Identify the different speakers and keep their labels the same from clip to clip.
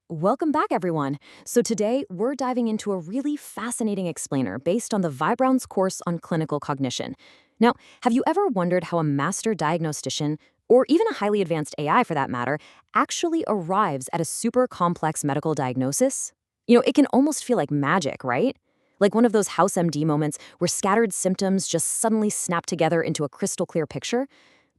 Speaker 1: Welcome back, everyone. So today, we're diving into a really fascinating explainer based on the Vibrown's course on clinical cognition. Now, have you ever wondered how a master diagnostician, or even a highly advanced AI for that matter, actually arrives at a super complex medical diagnosis? It can almost feel like magic, right? Like one of those House MD moments where scattered symptoms just suddenly snap together into a crystal clear picture.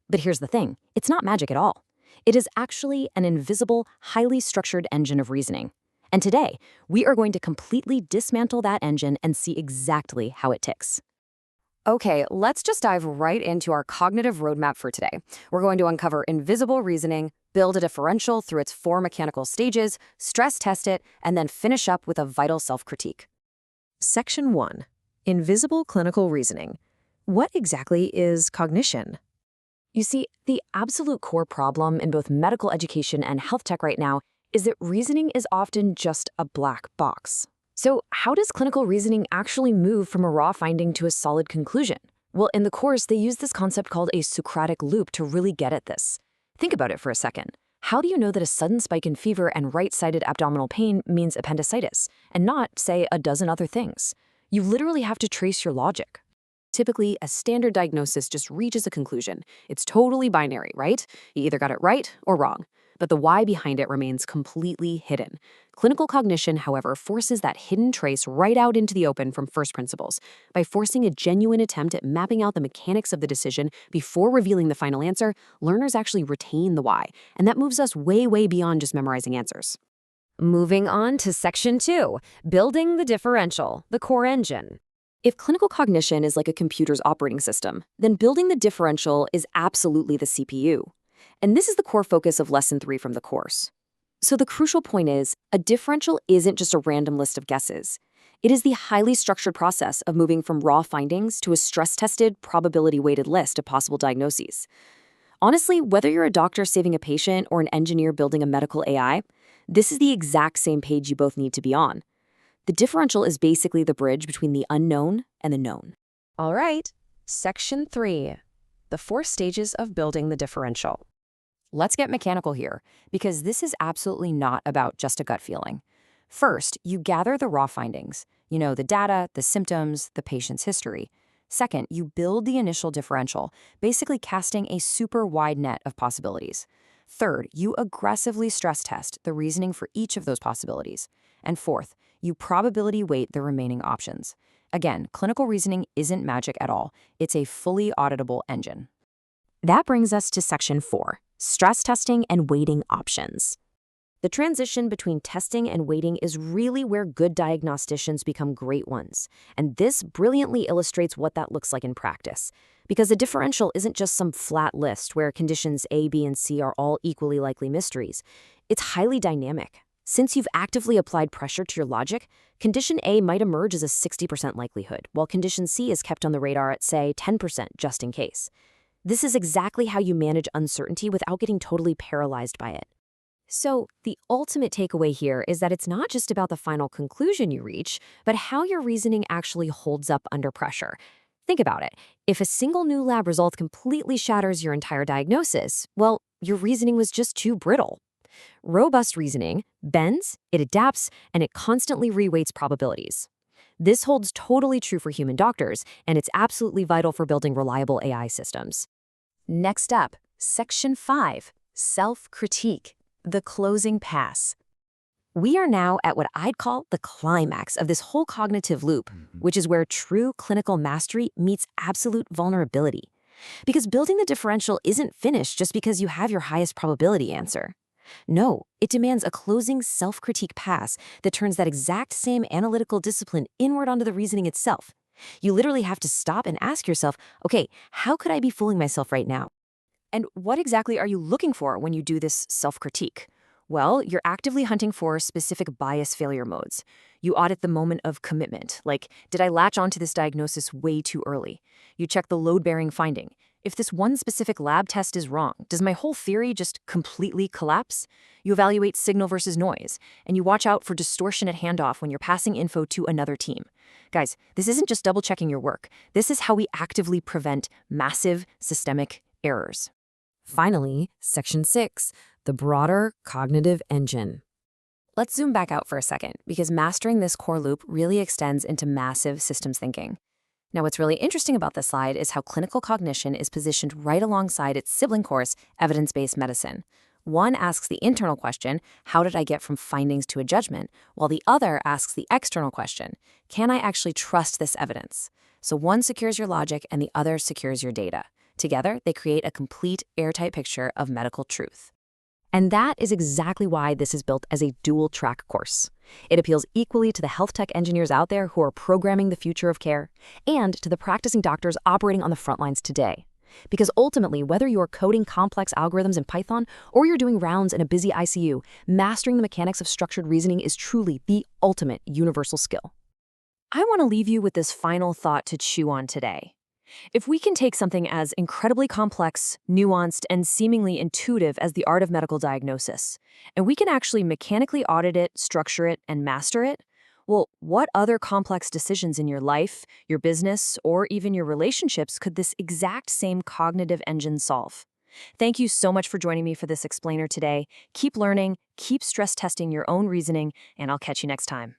Speaker 1: But here's the thing, it's not magic at all. It is actually an invisible, highly structured engine of reasoning. And today, we are going to completely dismantle that engine and see exactly how it ticks. Okay, let's just dive right into our cognitive roadmap for today. We're going to uncover invisible reasoning, build a differential through its four mechanical stages, stress test it, and then finish up with a vital self-critique.
Speaker 2: Section 1. Invisible clinical reasoning. What exactly is cognition?
Speaker 1: You see, the absolute core problem in both medical education and health tech right now is that reasoning is often just a black box. So, how does clinical reasoning actually move from a raw finding to a solid conclusion? Well, in the course, they use this concept called a Socratic loop to really get at this. Think about it for a second. How do you know that a sudden spike in fever and right-sided abdominal pain means appendicitis, and not, say, a dozen other things? You literally have to trace your logic. Typically, a standard diagnosis just reaches a conclusion. It's totally binary, right? You either got it right or wrong. But the why behind it remains completely hidden. Clinical cognition, however, forces that hidden trace right out into the open from first principles. By forcing a genuine attempt at mapping out the mechanics of the decision before revealing the final answer, learners actually retain the why. And that moves us way, way beyond just memorizing answers.
Speaker 2: Moving on to Section 2. Building the differential, the core engine.
Speaker 1: If clinical cognition is like a computer's operating system, then building the differential is absolutely the CPU. And this is the core focus of Lesson 3 from the course. So the crucial point is, a differential isn't just a random list of guesses. It is the highly structured process of moving from raw findings to a stress-tested, probability-weighted list of possible diagnoses. Honestly, whether you're a doctor saving a patient or an engineer building a medical AI, this is the exact same page you both need to be on. The differential is basically the bridge between the unknown and the known.
Speaker 2: All right, Section 3. The 4 stages of building the differential.
Speaker 1: Let's get mechanical here, because this is absolutely not about just a gut feeling. First, you gather the raw findings. The data, the symptoms, the patient's history. Second, you build the initial differential, basically casting a super wide net of possibilities. Third, you aggressively stress test the reasoning for each of those possibilities. And fourth, you probability weight the remaining options. Again, clinical reasoning isn't magic at all. It's a fully auditable engine. That brings us to Section 4, stress testing and weighting options. The transition between testing and weighting is really where good diagnosticians become great ones. And this brilliantly illustrates what that looks like in practice. Because the differential isn't just some flat list where conditions A, B, and C are all equally likely mysteries. It's highly dynamic. Since you've actively applied pressure to your logic, condition A might emerge as a 60% likelihood, while condition C is kept on the radar at, say, 10% just in case. This is exactly how you manage uncertainty without getting totally paralyzed by it. So, the ultimate takeaway here is that it's not just about the final conclusion you reach, but how your reasoning actually holds up under pressure. Think about it. If a single new lab result completely shatters your entire diagnosis, well, your reasoning was just too brittle. Robust reasoning bends, it adapts, and it constantly reweights probabilities. This holds totally true for human doctors, and it's absolutely vital for building reliable AI systems. Next up, Section 5, self-critique, the closing pass. We are now at what I'd call the climax of this whole cognitive loop, which is where true clinical mastery meets absolute vulnerability. Because building the differential isn't finished just because you have your highest probability answer. No, it demands a closing self-critique pass that turns that exact same analytical discipline inward onto the reasoning itself. You literally have to stop and ask yourself, okay, how could I be fooling myself right now? And what exactly are you looking for when you do this self-critique? Well, you're actively hunting for specific bias failure modes. You audit the moment of commitment, like, did I latch onto this diagnosis way too early? You check the load-bearing finding. If this one specific lab test is wrong, does my whole theory just completely collapse? You evaluate signal versus noise, and you watch out for distortion at handoff when you're passing info to another team. Guys, this isn't just double-checking your work. This is how we actively prevent massive systemic errors.
Speaker 2: Finally, Section 6, the broader cognitive engine.
Speaker 1: Let's zoom back out for a second, because mastering this core loop really extends into massive systems thinking. Now, what's really interesting about this slide is how clinical cognition is positioned right alongside its sibling course, evidence-based medicine. One asks the internal question, how did I get from findings to a judgment, while the other asks the external question, can I actually trust this evidence? So one secures your logic and the other secures your data. Together, they create a complete, airtight picture of medical truth. And that is exactly why this is built as a dual-track course. It appeals equally to the health tech engineers out there who are programming the future of care and to the practicing doctors operating on the front lines today. Because ultimately, whether you're coding complex algorithms in Python or you're doing rounds in a busy ICU, mastering the mechanics of structured reasoning is truly the ultimate universal skill. I want to leave you with this final thought to chew on today. If we can take something as incredibly complex, nuanced, and seemingly intuitive as the art of medical diagnosis, and we can actually mechanically audit it, structure it, and master it, well, what other complex decisions in your life, your business, or even your relationships could this exact same cognitive engine solve? Thank you so much for joining me for this explainer today. Keep learning, keep stress testing your own reasoning, and I'll catch you next time.